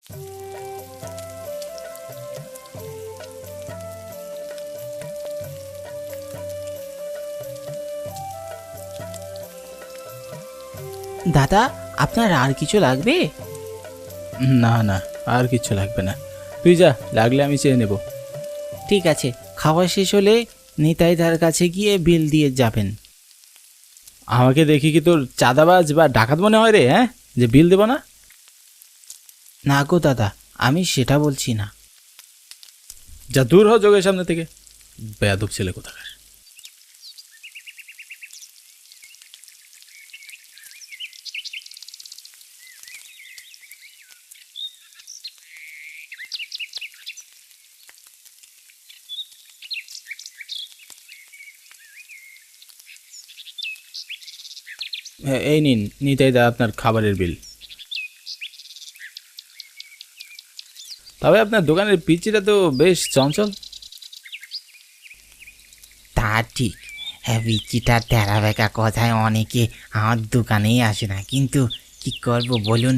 দাদা, আপনার আর কিছু লাগবে? না না, আর কিছু লাগবে না, তুই যা, লাগলে আমি চেয়ে নেব। ঠিক আছে, খাওয়া শেষ হলে নিতাইদার কাছে গিয়ে বিল দিয়ে যাবেন। আমাকে দেখি কি তোর চাঁদাবাজ বা ডাকাত মনে হয় রে? হ্যাঁ, যে বিল দেব না? না গো দাদা, আমি সেটা বলছি না। যা দূর হ যোগের সামনে থেকে, বেয়াদব ছেলে কোথাকার। এই নিন নিতাই দা আপনার খাবারের বিল। তবে আপনার দোকানের পিচিটা তো বেশ চঞ্চল। তা ঠিক, হ্যাঁ, বিচিটা টেরা বেঁকা কথায় অনেকে আমার দোকানেই আসে না, কিন্তু কি করব বলুন,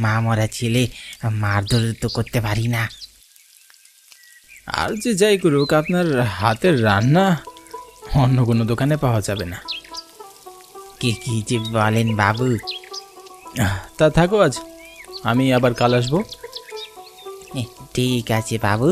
মা মরা ছেলে, মারধর তো করতে পারি না। আর যে যাই করুক, আপনার হাতের রান্না অন্য কোনো দোকানে পাওয়া যাবে না। কি কি যে বলেন বাবু? তা থাকো আজ, আমি আবার কাল আসবো। ঠিক আছে বাবু।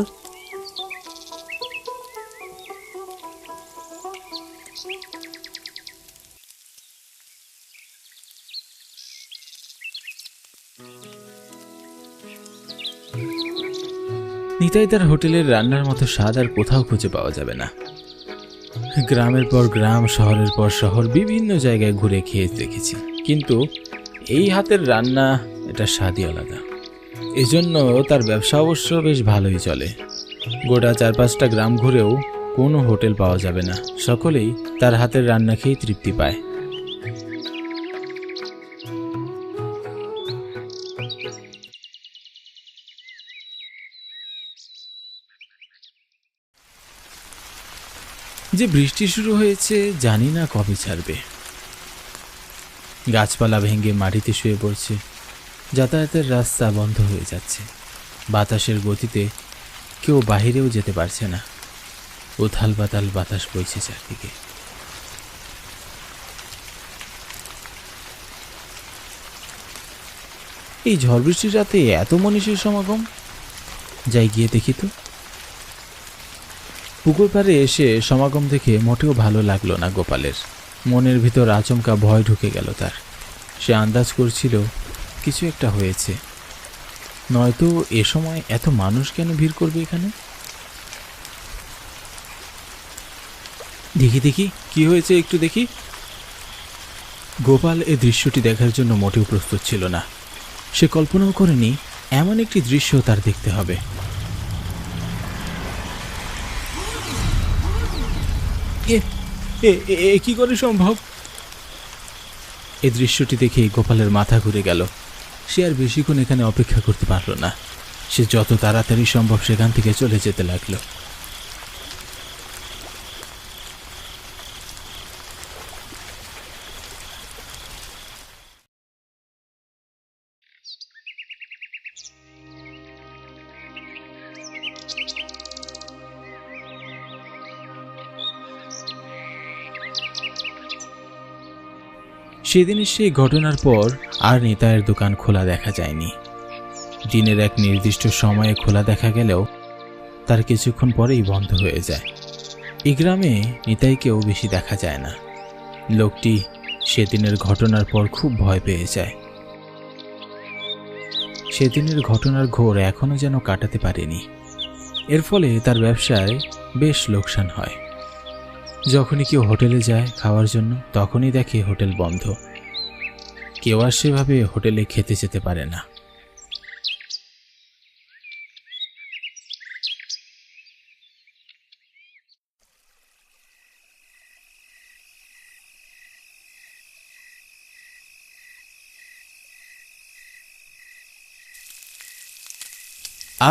নিতাইদার হোটেলের রান্নার মতো স্বাদ আর কোথাও খুঁজে পাওয়া যাবে না। গ্রামের পর গ্রাম, শহরের পর শহর, বিভিন্ন জায়গায় ঘুরে খেয়ে দেখেছি, কিন্তু এই হাতের রান্না, এটা স্বাদই আলাদা। এজন্য তার ব্যবসা অবশ্য বেশ ভালোই চলে। গোটা 4-5টা গ্রাম ঘুরেও কোনো হোটেল পাওয়া যাবে না, সকলেই তার হাতের রান্না খেয়েই তৃপ্তি পায়। যে বৃষ্টি শুরু হয়েছে, জানি না কবে ছাড়বে। গাছপালা ভেঙে মাটিতে শুয়ে পড়ছে, যাতায়াতের রাস্তা বন্ধ হয়ে যাচ্ছে, বাতাসের গতিতে কেউ বাহিরেও যেতে পারছে না, উথাল পাতাল বাতাস বইছে চারদিকে। এই ঝড় বৃষ্টির রাতে এত মনীষীর সমাগম, যাই গিয়ে দেখি তো। পুকুর পাড়ে এসে সমাগম দেখে মোটেও ভালো লাগলো না গোপালের। মনের ভিতর আচমকা ভয় ঢুকে গেল তার। সে আন্দাজ করছিল কিছু একটা হয়েছে, নয়তো এ সময় এত মানুষ কেন ভিড় করবে এখানে। দেখি দেখি কি হয়েছে, একটু দেখি। গোপাল এই দৃশ্যটি দেখার জন্য মোটেও প্রস্তুত ছিল না। সে কল্পনাও করেনি এমন একটি দৃশ্য তার দেখতে হবে। কি করে সম্ভব? এই দৃশ্যটি দেখেই গোপালের মাথা ঘুরে গেল। সে আর বেশিক্ষণ এখানে অপেক্ষা করতে পারল না। সে যত তাড়াতাড়ি সম্ভব সেখান থেকে চলে যেতে লাগলো। সেদিনের সেই ঘটনার পর আর নিতাইয়ের দোকান খোলা দেখা যায়নি। দিনের এক নির্দিষ্ট সময়ে খোলা দেখা গেলেও তার কিছুক্ষণ পরেই বন্ধ হয়ে যায়। এই গ্রামে নিতাইকেও বেশি দেখা যায় না। লোকটি সেদিনের ঘটনার পর খুব ভয় পেয়ে যায়। সেদিনের ঘটনার ঘোর এখনো যেন কাটাতে পারেনি। এর ফলে তার ব্যবসায় বেশ লোকসান হয়। যখনই কেউ হোটেলে যায় খাওয়ার জন্য, তখনই দেখে হোটেল বন্ধ। কেউ আর সেভাবে হোটেলে খেতে যেতে পারে না।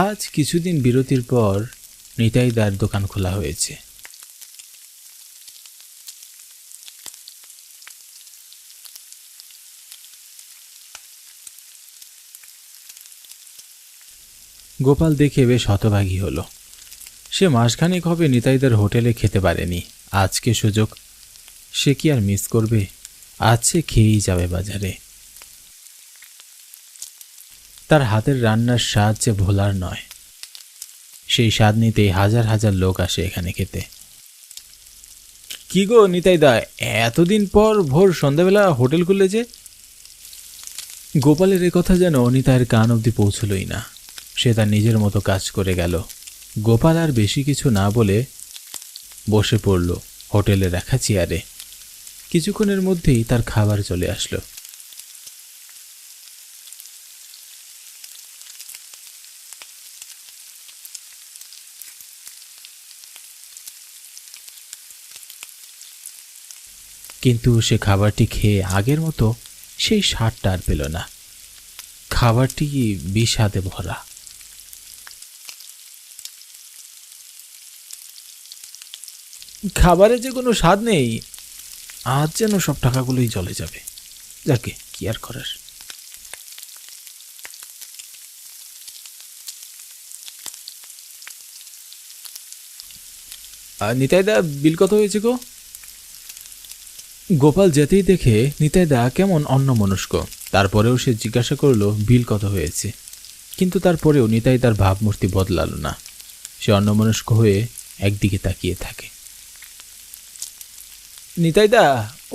আজ কিছুদিন বিরতির পর নিতাইদার দোকান খোলা হয়েছে। গোপাল দেখে বেশ হতভাগী হলো। সে মাসখানেক হবে নিতাইদার হোটেলে খেতে পারেনি। আজকে সুযোগ, সে কি আর মিস করবে? আজ সে খেয়েই যাবে বাজারে। তার হাতের রান্নার স্বাদ যে ভোলার নয়। সেই স্বাদ নিতেই হাজার হাজার লোক আসে এখানে খেতে। কি গো নিতাইদা, এতদিন পর ভোর সন্ধ্যাবেলা হোটেল খুললে যে? গোপালের কথা যেন নিতাইয়ের কান অবধি পৌঁছলই না। সে তার নিজের মতো কাজ করে গেল। গোপাল আর বেশি কিছু না বলে বসে পড়ল হোটেলে রাখা চেয়ারে। কিছুক্ষণের মধ্যেই তার খাবার চলে আসলো। কিন্তু সে খাবারটি খেয়ে আগের মতো সেই স্বাদটা আর পেল না। খাবারটি বিষাদে ভরা। খাবারে যে কোনো স্বাদ নেই। আজ যেন সব টাকাগুলোই জলে যাবে। যাকে কি আর করার। নিতাইদা, বিল কত হয়েছে গো? গোপাল যেতেই দেখে নিতাইদা কেমন অন্যমনস্ক। তারপরেও সে জিজ্ঞাসা করলো বিল কত হয়েছে। কিন্তু তারপরেও নিতাইদার ভাবমূর্তি বদলালো না। সে অন্যমনস্ক হয়ে একদিকে তাকিয়ে থাকে। নিতাইদা,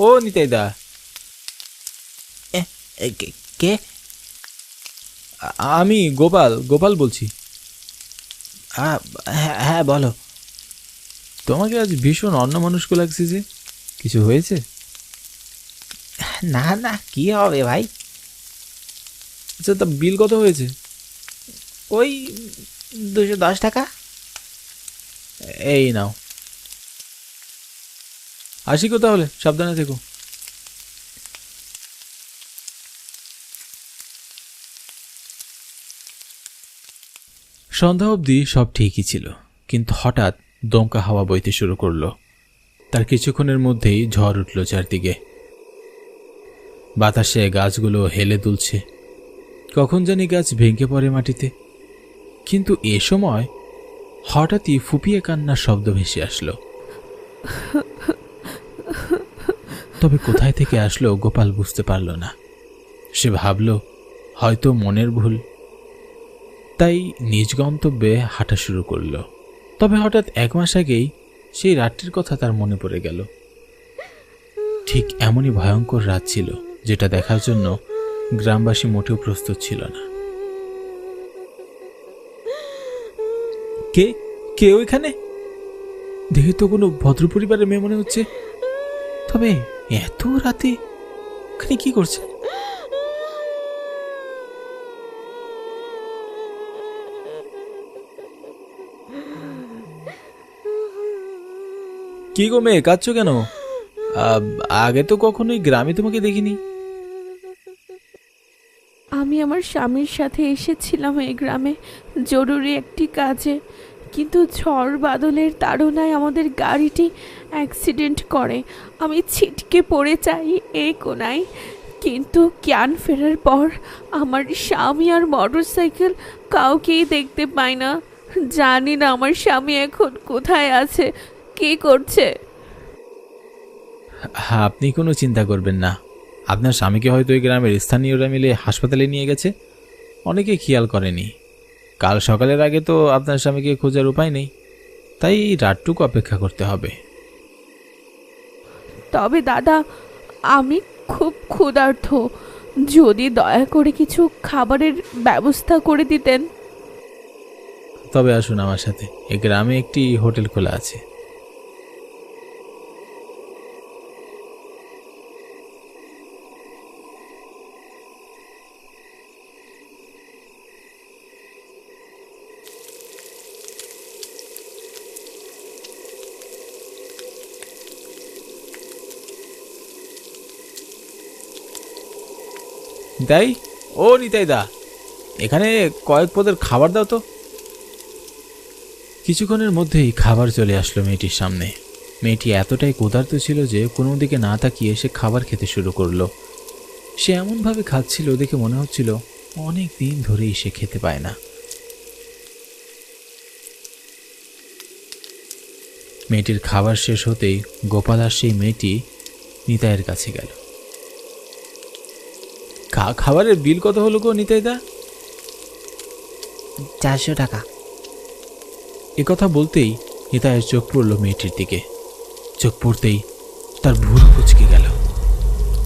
ও নিতাইদা। কে? আমি গোপাল, গোপাল বলছি। হ্যাঁ বলো। তোমাকে আজ ভীষণ অন্যমনস্ক লাগছে যে, কিছু হয়েছে? না না, কি হবে ভাই? আচ্ছা, তা বিল কত হয়েছে? ওই 210 টাকা। এই নাও। আসি গো তাহলে, সাবধানে থেকো। সন্ধ্যা অবধি সব ঠিকই ছিল, কিন্তু হঠাৎ দমকা হাওয়া বইতে শুরু করলো। তার কিছুক্ষণের মধ্যেই ঝড় উঠল চারদিকে। বাতাসে গাছগুলো হেলে দুলছে। কখন জানি গাছ ভেঙে পড়ে মাটিতে। কিন্তু এ সময় হঠাৎই ফুপিয়ে কান্নার শব্দ ভেসে আসলো। তবে কোথায় থেকে আসলো গোপাল বুঝতে পারল না। সে ভাবল হয়তো মনের ভুল, তাই নিজ গন্তব্যে হাঁটা শুরু করল। তবে হঠাৎ 1 মাস আগেই সেই রাতটির কথা তার মনে পড়ে গেল। ঠিক এমনই ভয়ঙ্কর রাত ছিল, যেটা দেখার জন্য গ্রামবাসী মোটেও প্রস্তুত ছিল না। কে কে ওইখানে? দেখে তো কোনো ভদ্র পরিবারের মেয়ে মনে হচ্ছে। তবে এত রাতে ওখানে কি করছে? কি গো মেয়ে, কাঁদছো কেন? আগে তো কখনোই গ্রামে তোমাকে দেখিনি। আমি আমার স্বামীর সাথে এসেছিলাম এই গ্রামে জরুরি একটি কাজে, কিন্তু ঝড় বাদলের তাড়নায় আমাদের গাড়িটি অ্যাক্সিডেন্ট করে। আমি ছিটকে পড়ে যাই এই কোনায়, কিন্তু জ্ঞান ফেরার পর আমার স্বামী আর মোটরসাইকেল কাউকেই দেখতে পাই না। জানি না আমার স্বামী এখন কোথায় আছে, কি করছে। আপনি কোনো চিন্তা করবেন না। আপনার স্বামীকে হয়তো ওই গ্রামের স্থানীয়রা মিলে হাসপাতালে নিয়ে গেছে। অনেকে খেয়াল করেনি। কাল সকালের আগে তো আপনার স্বামীকে খোঁজার উপায় নেই, তাই এই রাতটুকু অপেক্ষা করতে হবে। তবে দাদা, আমি খুব ক্ষুধার্ত, যদি দয়া করে কিছু খাবারের ব্যবস্থা করে দিতেন। তবে আসুন আমার সাথে, এই গ্রামে একটি হোটেল খোলা আছে। তাই ও নিতাইদা, এখানে কয়েক পদের খাবার দাও তো। কিছুক্ষণের মধ্যেই খাবার চলে আসলো মেয়েটির সামনে। মেয়েটি এতটাই ক্ষুধার্ত ছিল যে কোনো দিকে না তাকিয়ে সে খাবার খেতে শুরু করলো। সে এমনভাবে খাচ্ছিল দেখে মনে হচ্ছিল অনেক দিন ধরেই সে খেতে পায় না। মেয়েটির খাবার শেষ হতেই গোপাল আর সেই মেয়েটি নিতাইয়ের কাছে গেল। খাবারের বিল কত হলো গো নিতাইদা? 400 টাকা। এ কথা বলতেই নিতাইয়ের চোখ পড়ল মেয়েটির দিকে। চোখ পড়তেই তার ভুরু কুঁচকে গেল।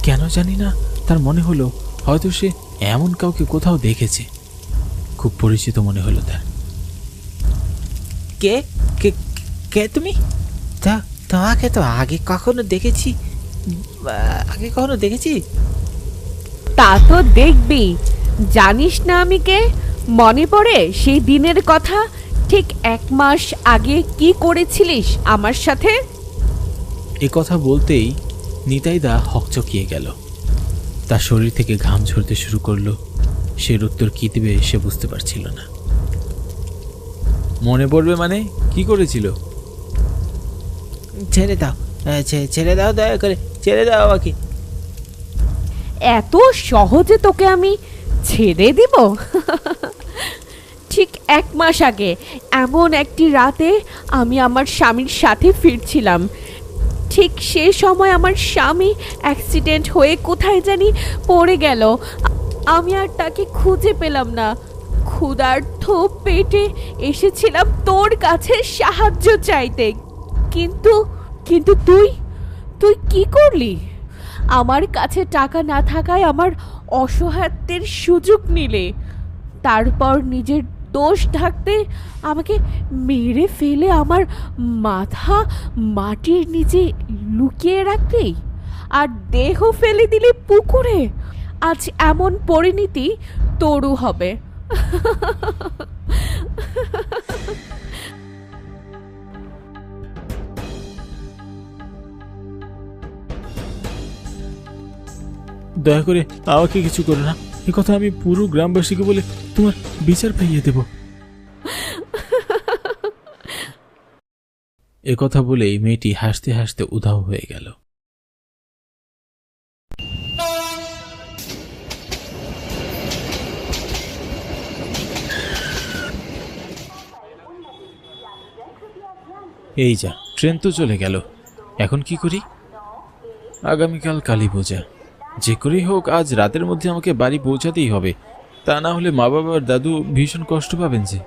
কেন জানি না, তার মনে হলো হয়তো সে এমন কাউকে কোথাও দেখেছে। খুব পরিচিত মনে হলো তার। কে কে কে তুমি? তোমাকে তো আগে কখনো দেখেছি। তা তো দেখবি, জানিস না আমি কে? মনে পড়ে সেই দিনের কথা? ঠিক 1 মাস আগে কি করেছিলিস আমার সাথে? এ কথা বলতেই নিতাইদা হকচকিয়ে গেল। তার শরীর থেকে ঘাম ঝরতে শুরু করলো। সে উত্তর কি দেবে সে বুঝতে পারছিল না। মনে পড়বে মানে? কি করেছিল? ছেড়ে দাও, ছেড়ে দাও, দয়া করে ছেড়ে দাও আমাকে। এত সহজে তোকে আমি ছেড়ে দিব? ঠিক 1 মাস আগে এমন একটি রাতে আমি আমার স্বামীর সাথে ফিরছিলাম। ঠিক সে সময় আমার স্বামী অ্যাক্সিডেন্ট হয়ে কোথায় জানি পড়ে গেল। আমি আর তাকে খুঁজে পেলাম না। ক্ষুধার্ত পেটে এসেছিলাম তোর কাছে সাহায্য চাইতে, কিন্তু কিন্তু তুই কি করলি? আমার কাছে টাকা না থাকায় আমার অসহায়ত্বের সুযোগ নিলে, তারপর নিজের দোষ ঢাকতে আমাকে মেরে ফেলে আমার মাথা মাটির নিচে লুকিয়ে রাখলি আর দেহ ফেলে দিলি পুকুরে। আজ এমন পরিণতি তোরও হবে। দয়া করে আমাকে কিছু করো না। এ কথা আমি পুরো গ্রামবাসীকে বলে তোমার বিচার পাইয়ে দেব। এ কথা বলেই মেয়েটি হাসতে হাসতে উধাও হয়ে গেল। এই যা, ট্রেন তো চলে গেল। এখন কি করি? আগামীকাল কালী পূজা। যে করেই হোক আজ রাতের মধ্যে আমাকে বাড়ি পৌঁছাতেই হবে, তা না হলে মা বাবা আর দাদু ভীষণ কষ্ট পাবেন যে।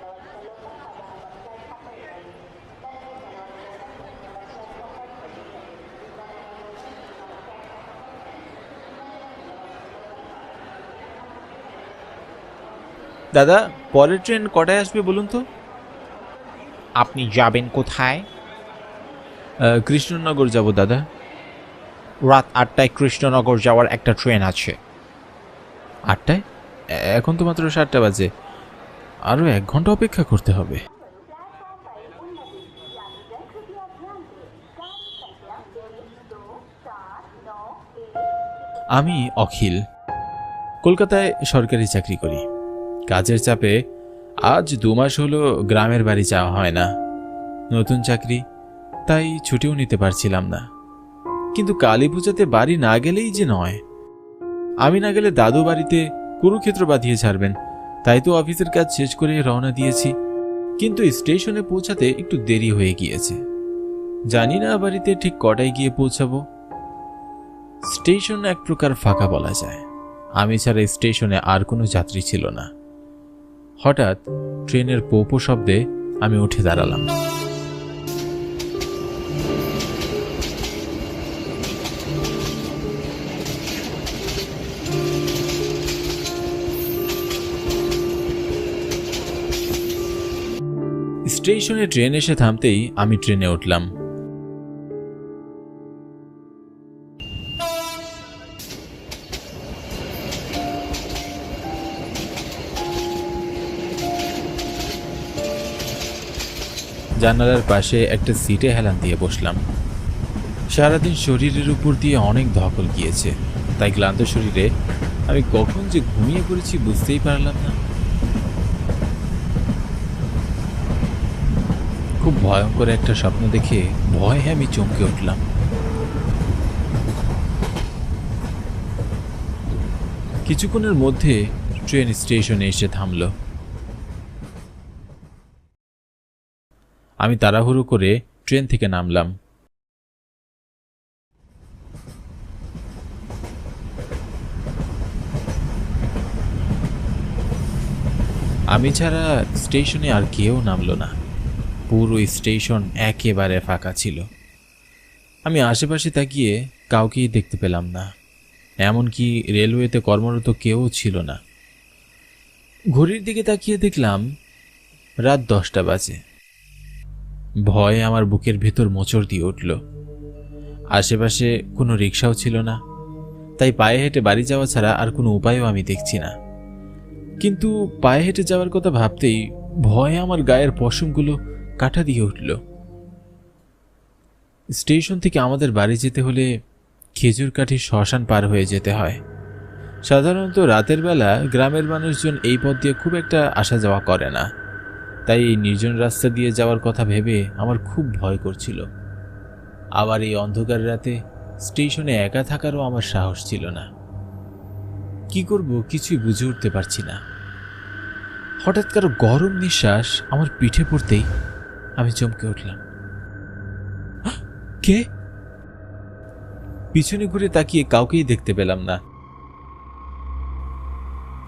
দাদা, পরের ট্রেন কটায় আসবে বলুন তো? আপনি যাবেন কোথায়? কৃষ্ণনগর যাব দাদা। রাত 8টায় কৃষ্ণনগর যাওয়ার একটা ট্রেন আছে। 8টায়? এখন তো মাত্র 7টা বাজে। আরও 1 ঘন্টা অপেক্ষা করতে হবে। আমি অখিল, কলকাতায় সরকারি চাকরি করি। কাজের চাপে আজ 2 মাস হলো গ্রামের বাড়ি যাওয়া হয় না। নতুন চাকরি, তাই ছুটিও নিতে পারছিলাম না। কিন্তু কালী পূজাতে বাড়ি না গেলেই যে নয়। আমি না গেলে দাদু বাড়িতে কুরুক্ষেত্র বাঁধিয়ে ছাড়বেন, তাই তো অফিসের কাজ শেষ করে রওনা দিয়েছি। কিন্তু স্টেশনে পৌঁছাতে একটু দেরি হয়ে গিয়েছে। জানি না বাড়িতে ঠিক কটায় গিয়ে পৌঁছাবো। স্টেশন এক প্রকার ফাঁকা বলা যায়। আমি ছাড়া স্টেশনে আর কোনো যাত্রী ছিল না। হঠাৎ ট্রেনের পোপো শব্দে আমি উঠে দাঁড়ালাম। স্টেশনে ট্রেন এসে থামতেই আমি ট্রেনে উঠলাম। জানালার পাশে একটা সিটে হেলান দিয়ে বসলাম। সারাদিন শরীরের উপর দিয়ে অনেক ধকল গিয়েছে, তাই ক্লান্ত শরীরে আমি কখন যে ঘুমিয়ে পড়েছি বুঝতেই পারলাম না। খুব ভয়ঙ্কর একটা স্বপ্ন দেখে ভয়ে আমি চমকে উঠলাম। কিছুক্ষণের মধ্যে ট্রেন স্টেশনে এসে থামল। আমি তাড়াহুড়ো করে ট্রেন থেকে নামলাম। আমি ছাড়া স্টেশনে আর কেউ নামলো না। পুরো স্টেশন একেবারে ফাঁকা ছিল। আমি আশেপাশে তাকিয়ে কাউকেই দেখতে পেলাম না, এমনকি রেলওয়েতে কর্মরত কেউ ছিল না। ঘড়ির দিকে তাকিয়ে দেখলাম রাত 10টা বাজে। ভয়ে আমার বুকের ভেতর মোচড় দিয়ে উঠল। আশেপাশে কোনো রিক্সাও ছিল না, তাই পায়ে হেঁটে বাড়ি যাওয়া ছাড়া আর কোনো উপায়ও আমি দেখছি না। কিন্তু পায়ে হেঁটে যাওয়ার কথা ভাবতেই ভয়ে আমার গায়ের পশমগুলো কাটা দিয়ে উঠল। স্টেশন থেকে আমাদের বাড়ি যেতে হলে খেজুরকাঠির শ্মশান পার হয়ে যেতে হয়। সাধারণত রাতের বেলা গ্রামের মানুষজন এই পথ দিয়ে খুব একটা আসা যাওয়া করে না, তাই এই নির্জন রাস্তা দিয়ে যাওয়ার কথা ভেবে আমার খুব ভয় করছিল। আবার এই অন্ধকার রাতে স্টেশনে একা থাকারও আমার সাহস ছিল না। কি করব কিছুই বুঝে উঠতে পারছি না। হঠাৎ কারো গরম নিঃশ্বাস আমার পিঠে পড়তেই আমি চমকে উঠলাম। কে? পিছনে ঘুরে তাকিয়ে কাউকেই দেখতে পেলাম না।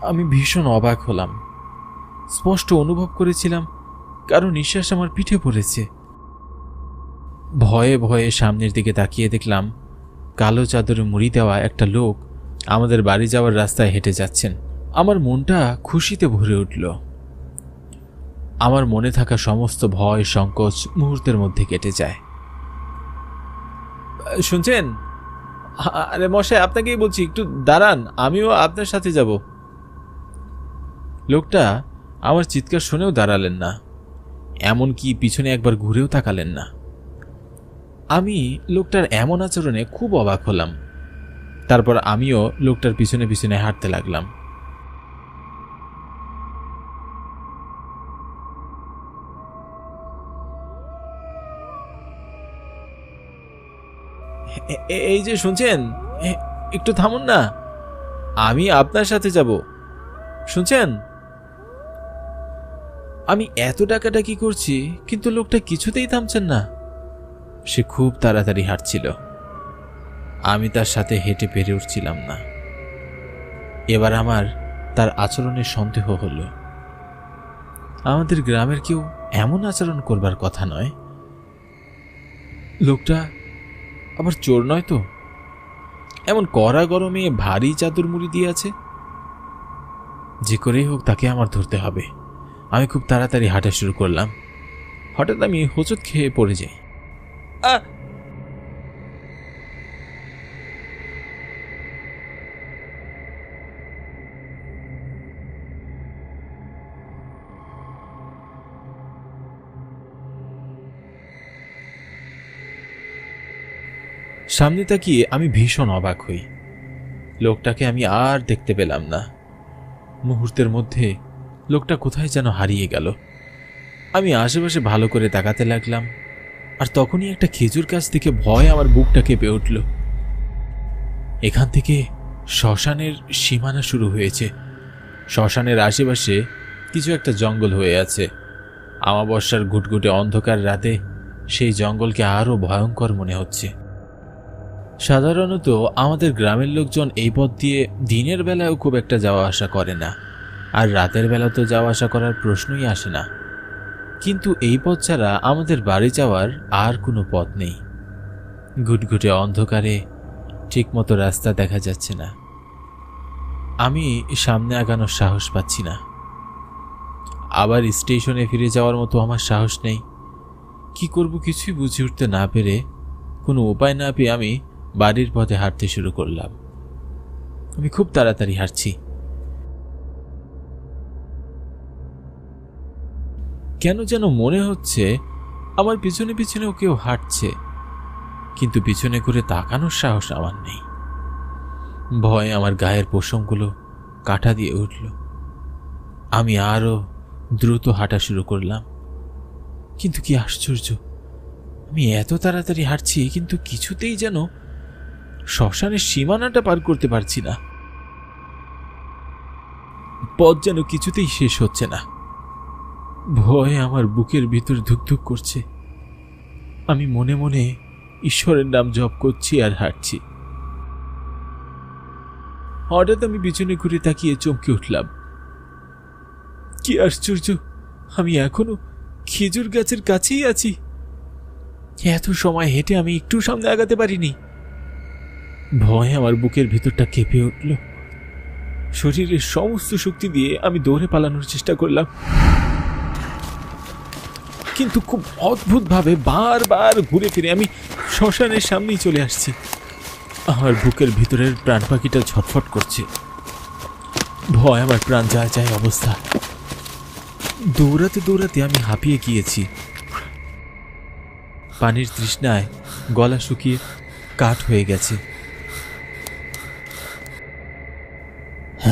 আমি ভীষণ অবাক হলাম। স্পষ্ট অনুভব করেছিলাম কারো নিঃশ্বাস আমার পিঠে পড়েছে। ভয়ে ভয়ে সামনের দিকে তাকিয়ে দেখলাম কালো চাদরে মুড়ি দেওয়া একটা লোক আমাদের বাড়ি যাওয়ার রাস্তায় হেঁটে যাচ্ছেন। আমার মনটা খুশিতে ভরে উঠল। আমার মনে থাকা সমস্ত ভয় সংকোচ মুহূর্তের মধ্যে কেটে যায়। শুনছেন? আরে মশাই, আপনাকেই বলছি, একটু দাঁড়ান, আমিও আপনার সাথে যাব। লোকটা আমার চিৎকার শুনেও দাঁড়ালেন না, এমনকি পিছনে একবার ঘুরেও তাকালেন না। আমি লোকটার এমন আচরণে খুব অবাক হলাম। তারপর আমিও লোকটার পিছনে পিছনে হাঁটতে লাগলাম। এই যে শুনছেন, একটু থামুন না, আমি আপনার সাথে যাব, শুনছেন? আমি এত ডাকাডাকি করছি কিন্তু লোকটা কিছুতেই থামছেন না। সে খুব তাড়াতাড়ি হাঁটছিল, আমি তার সাথে হেঁটে পেরে উঠছিলাম না। এবার আমার তার আচরণের সন্দেহ হলো। আমাদের গ্রামের কেউ এমন আচরণ করবার কথা নয়। লোকটা আবার চোর নয় তো? এমন কড়া গরমে ভারী চাদর মুড়ি দিয়ে আছে। যে করেই হোক তাকে আমার ধরতে হবে। আমি খুব তাড়াতাড়ি হাঁটা শুরু করলাম। হঠাৎ আমি হোঁচট খেয়ে পড়ে যাই। সামনে তাকিয়ে আমি ভীষণ অবাক হই। লোকটাকে আমি আর দেখতে পেলাম না। মুহূর্তের মধ্যে লোকটা কোথায় যেন হারিয়ে গেল। আমি আশেপাশে ভালো করে তাকাতে লাগলাম, আর তখনই একটা খেজুর গাছ থেকে ভয় আমার বুকটা কেঁপে উঠল। এখান থেকে শ্মশানের সীমানা শুরু হয়েছে। শ্মশানের আশেপাশে কিছু একটা জঙ্গল হয়ে আছে। আমাবস্যার ঘুটঘুটে অন্ধকার রাতে সেই জঙ্গলকে আরও ভয়ঙ্কর মনে হচ্ছে। সাধারণত আমাদের গ্রামের লোকজন এই পথ দিয়ে দিনের বেলায়ও খুব একটা যাওয়া আসা করে না, আর রাতের বেলা তো যাওয়া আসা করার প্রশ্নই আসে না। কিন্তু এই পথ ছাড়া আমাদের বাড়ি যাওয়ার আর কোনো পথ নেই। ঘুটঘুটে অন্ধকারে ঠিকমতো রাস্তা দেখা যাচ্ছে না। আমি সামনে আগানোর সাহস পাচ্ছি না। আবার স্টেশনে ফিরে যাওয়ার মতো আমার সাহস নেই। কি করব কিছুই বুঝে উঠতে না পেরে, কোনো উপায় না পেয়ে আমি বাড়ির পথে হাঁটতে শুরু করলাম। আমি খুব তাড়াতাড়ি হাঁটছি। কেন যেন মনে হচ্ছে আমার পিছনে পিছনেও কেউ হাঁটছে, কিন্তু পিছনে ঘুরে তাকানোর সাহস আমার নেই। ভয়ে আমার গায়ের পশমগুলো কাটা দিয়ে উঠল। আমি আরো দ্রুত হাঁটা শুরু করলাম। কিন্তু কি আশ্চর্য, আমি এত তাড়াতাড়ি হাঁটছি কিন্তু কিছুতেই যেন শ্মশানের সীমানাটা পার করতে পারছি না। পথ যেন কিছুতেই শেষ হচ্ছে না। ভয়ে আমার বুকের ভিতর ধুকধুক করছে। আমি মনে মনে ঈশ্বরের নাম জপ করছি আর হাঁটছি। হঠাৎ আমি পিছনে ঘুরে তাকিয়ে চমকে উঠলাম। কি আশ্চর্য, আমি এখনো খেজুর গাছের কাছেই আছি। এত সময় হেঁটে আমি একটু সামনে আগাতে পারিনি। ভয়ে আমার বুকের ভিতরটা কেঁপে উঠল। শরীরের সমস্ত শক্তি দিয়ে আমি দৌড়ে পালানোর চেষ্টা করলাম, কিন্তু খুব অদ্ভুতভাবে বারবার ঘুরে ফিরে আমি শ্মশানের সামনেই চলে আসছি। আমার বুকের ভিতরের প্রাণ পাখিটা ছটফট করছে। ভয় আমার প্রাণ যায় যায় অবস্থা। দৌড়াতে দৌড়াতে আমি হাঁপিয়ে গিয়েছি। পানির তৃষ্ণায় গলা শুকিয়ে কাঠ হয়ে গেছে।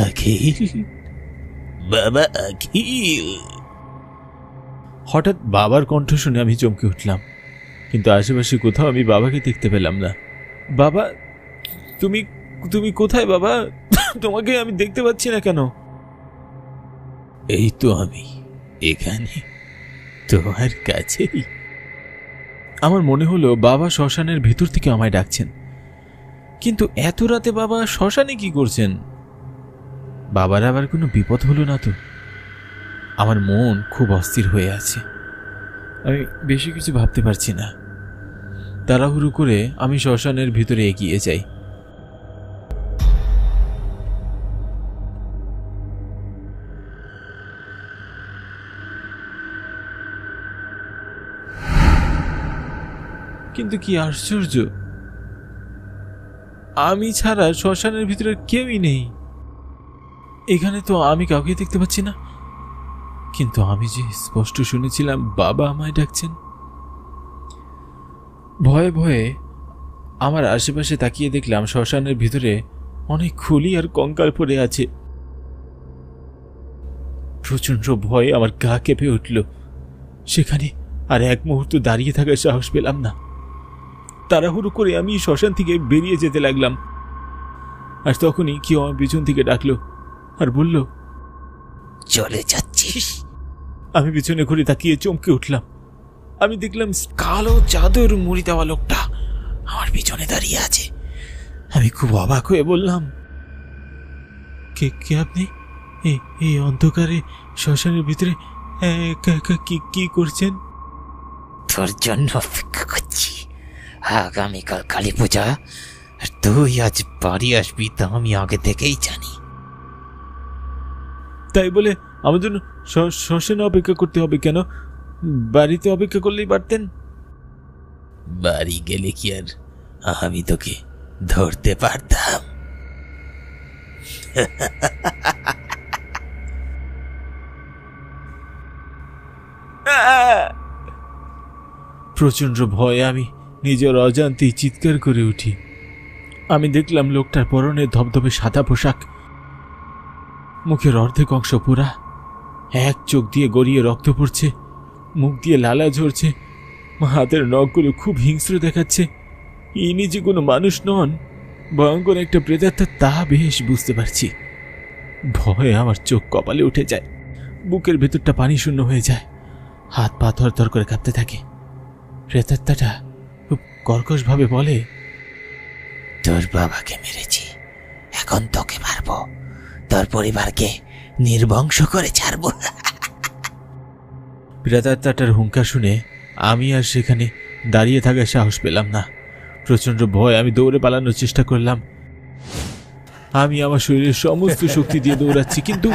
আখিল, বাবা আখিল। হঠাৎ বাবার কণ্ঠ শুনে আমি চমকে উঠলাম, কিন্তু আশেপাশে কোথাও আমি বাবাকে দেখতে পেলাম না। বাবা, তুমি তুমি কোথায় বাবা? তোমাকে আমি দেখতে পাচ্ছি না কেন? এই তো আমি এখানে, তোমার কাছেই। আমার মনে হলো বাবা শ্মশানের ভেতর থেকে আমায় ডাকছেন, কিন্তু এত রাতে বাবা শ্মশানে কি করছেন? বাবার আবার কোনো বিপদ হলো না তো? আমার মন খুব অস্থির হয়ে আছে। আমি বেশি কিছু ভাবতে পারছি না। তাড়াহুড়ো করে আমি শ্মশানের ভিতরে এগিয়ে যাই। কিন্তু কি আশ্চর্য, আমি ছাড়া শ্মশানের ভিতরে কেউই নেই। এখানে তো আমি কাউকে দেখতে পাচ্ছি না, কিন্তু আমি যে স্পষ্ট শুনেছিলাম বাবা আমায় ডাকছেন। ভয়ে ভয়ে আমার আশেপাশে তাকিয়ে দেখলাম শ্মশানের ভিতরে অনেক খুলি আর কঙ্কাল পড়ে আছে। প্রচন্ড ভয়ে আমার গা কেঁপে উঠল। সেখানে আর এক মুহূর্ত দাঁড়িয়ে থাকার সাহস পেলাম না। তাড়াহুড়ো করে আমি শ্মশান থেকে বেরিয়ে যেতে লাগলাম। আর তখনই কেউ আমার পিছন থেকে ডাকলো আর বলল, চলে যাচ্ছিস? আমি পিছনে ঘুরে তাকিয়ে চমকে উঠলাম। আমি দেখলাম কালো চাদর মুড়ি দেওয়া লোকটা আমার পিছনে দাঁড়িয়ে আছে। আমি খুব অবাক হয়ে বললাম, কে কে আপনি? এই অন্ধকারে শ্মশানের ভিতরে কি করছেন? তোর জন্য অপেক্ষা করছি। আগামীকাল কালী পূজা, আর তুই আজ বাড়ি আসবি তা আমি আগে থেকেই জানি। তাই বলে আমার জন্য শ্মশানে অপেক্ষা করতে হবে কেন? বাড়িতে অপেক্ষা করলেই পারতেন। বাড়ি গেলে কি আর আমি তোকে ধরতে পারতাম? প্রচন্ড ভয়ে আমি নিজের অজান্তেই চিৎকার করে উঠি। আমি দেখলাম লোকটার পরনে ধবধবে সাদা পোশাক, মুখের অর্ধেক অংশ পোড়া, এক চোখ দিয়ে গড়িয়ে রক্ত পড়ছে, মুখ দিয়ে লালা ঝরছে, হাতের নখগুলো খুব হিংস্র দেখাচ্ছে। ইনি যে কোনো মানুষ নন, ভয়ঙ্কর একটা প্রেতাত্মা, তা বেশ বুঝতে পারছি। ভয়ে আমার চোখ কপালে উঠে যায়, বুকের ভেতরটা পানি শূন্য হয়ে যায়, হাত পা থরথর করে কাঁপতে থাকে। প্রেতাত্মাটা খুব কর্কশভাবে বলে, তোর বাবাকে মেরেছি, এখন তোকে মারবো, তোর পরিবারকে নির্বংশ করে ছাড়বো। প্রেতাত্মাটার হুঙ্কার শুনে আমি আর সেখানে দাঁড়িয়ে থাকার সাহস পেলাম না। প্রচন্ড ভয় আমি দৌড়ে পালানোর চেষ্টা করলাম। আমি আমার শরীরের সমস্ত শক্তি দিয়ে দৌড়াচ্ছি, কিন্তু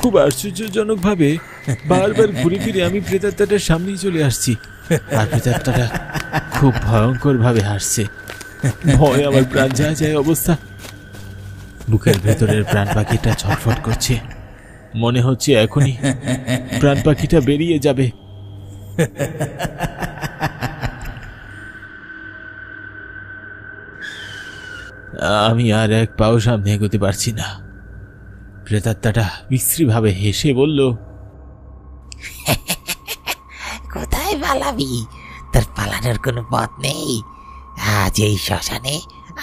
খুব আশ্চর্যজনকভাবে বারবার ঘুরে ফিরে আমি প্রেতাত্মাটার সামনেই চলে আসছি। আর প্রেতাত্মাটা খুব ভয়ঙ্কর ভাবে হাসছে। ভয় আমার প্রাণ যায় যায় অবস্থা। বুকের ভেতরের প্রাণ পাখিটা ছটফট করছে। মনে হচ্ছে এখনই প্রাণ পাখিটা বেরিয়ে যাবে। আমি আর এক পাও সামনে এগোতে পারছি না। প্রেতাত্মাটা বিশ্রীভাবে হেসে বলল, কোথায় পালাবি? তোর পালানোর কোনো পথ নেই। আজ এই শ্মশানে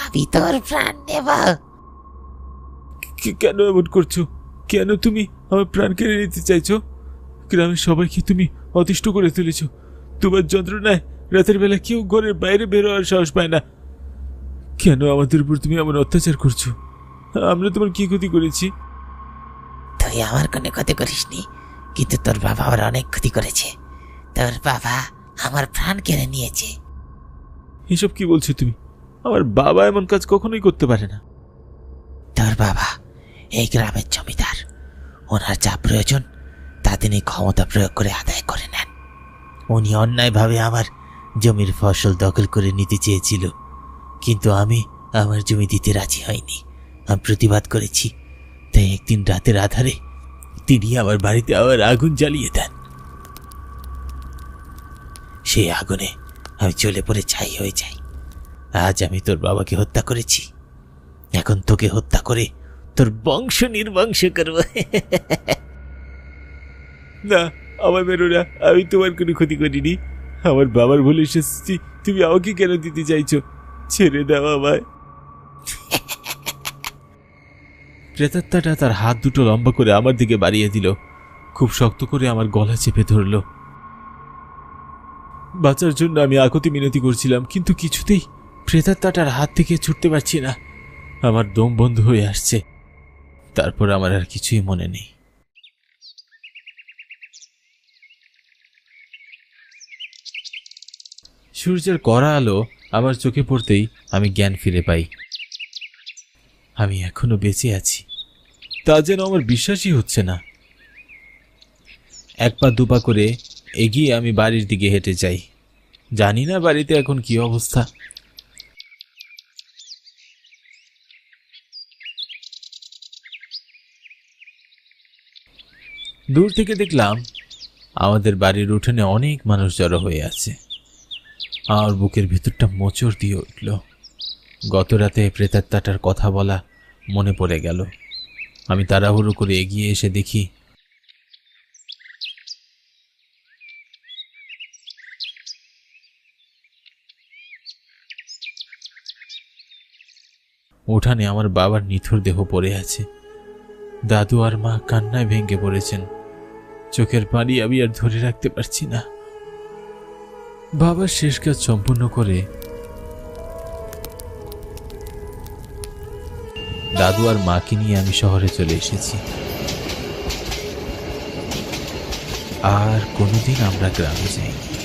আমি তোর প্রাণ নেব। কেন এমন করছো? কেন তুমি আমার প্রাণ কেড়ে নিতে চাইছো? গ্রামের সবাইকে তুমি অতিষ্ঠ করে তুলেছ। তোমার যন্ত্রণায় রাতের বেলা কেউ ঘরের বাইরে বের হওয়ার সাহস পায় না। কেন আমাদের উপর তুমি এমন অত্যাচার করছো? আমরা তোমার কি ক্ষতি করেছি? তুই আমার কোনো ক্ষতি করিসনি, কিন্তু তোর বাবা আমার অনেক ক্ষতি করেছে। তোর বাবা আমার প্রাণ কেড়ে নিয়েছে। এসব কি বলছো তুমি? আমার বাবা এমন কাজ কখনোই করতে পারে না। তোর বাবা এই গ্রামের জমিদার, ওনার যা প্রয়োজন তা তিনি ক্ষমতা প্রয়োগ করে আদায় করে নেন। উনি অন্যায়ভাবে আমার জমির ফসল দখল করে নিতে চেয়েছিল, কিন্তু আমি আমার জমি দিতে রাজি হয়নি। আমি প্রতিবাদ করেছি, তাই একদিন রাতের আধারে তিনি আমার বাড়িতে আবার আগুন জ্বালিয়ে দেন। সেই আগুনে আমি জ্বলে পড়ে ছাই হয়ে যাই। আজ আমি তোর বাবাকে হত্যা করেছি, এখন তোকে হত্যা করে তোর বংশ নির্বংশ করব। না, আমার মেরো না, আমি তোমার কোনো ক্ষতি করিনি। আমার বাবার ভুলে এসেছি, তুমি আমাকে কেন দিতে চাইছো? ছেড়ে দাও আমায়। প্রেতাত্মাটা তার হাত দুটো লম্বা করে আমার দিকে বাড়িয়ে দিল, খুব শক্ত করে আমার গলা চেপে ধরল। বাঁচার জন্য আমি আকুতি মিনতি করছিলাম, কিন্তু কিছুতেই প্রেতাত্মাটার হাত থেকে ছুটতে পারছি না। আমার দম বন্ধ হয়ে আসছে। তারপর আমার আর কিছুই মনে নেই। সূর্যের কড়া আলো আমার চোখে পড়তেই আমি জ্ঞান ফিরে পাই। আমি এখনো বেঁচে আছি, তা যেন আমার বিশ্বাসই হচ্ছে না। এক পা দুপা করে এগিয়ে আমি বাড়ির দিকে হেঁটে যাই। জানি না বাড়িতে এখন কি অবস্থা। দূর থেকে দেখলাম আমাদের বাড়ির উঠোনে অনেক মানুষ জড়ো হয়ে আছে। আমার বুকের ভিতরটা মোচড় দিয়ে উঠল। গত রাতে প্রেতাত্মাটার কথা বলা মনে পড়ে গেল। আমি তাড়াহুড়ো করে এগিয়ে এসে দেখি উঠানে আমার বাবার নিথর দেহ পড়ে আছে। দাদু আর মা কান্নায় ভেঙে পড়েছেন। চোখের পানি আমি আর ধরে রাখতে পারছি না। বাবার শেষ কাজ সম্পূর্ণ করে দাদু আর মাকে নিয়ে আমি শহরে চলে এসেছি। আর কোনোদিন আমরা গ্রামে যাইনি।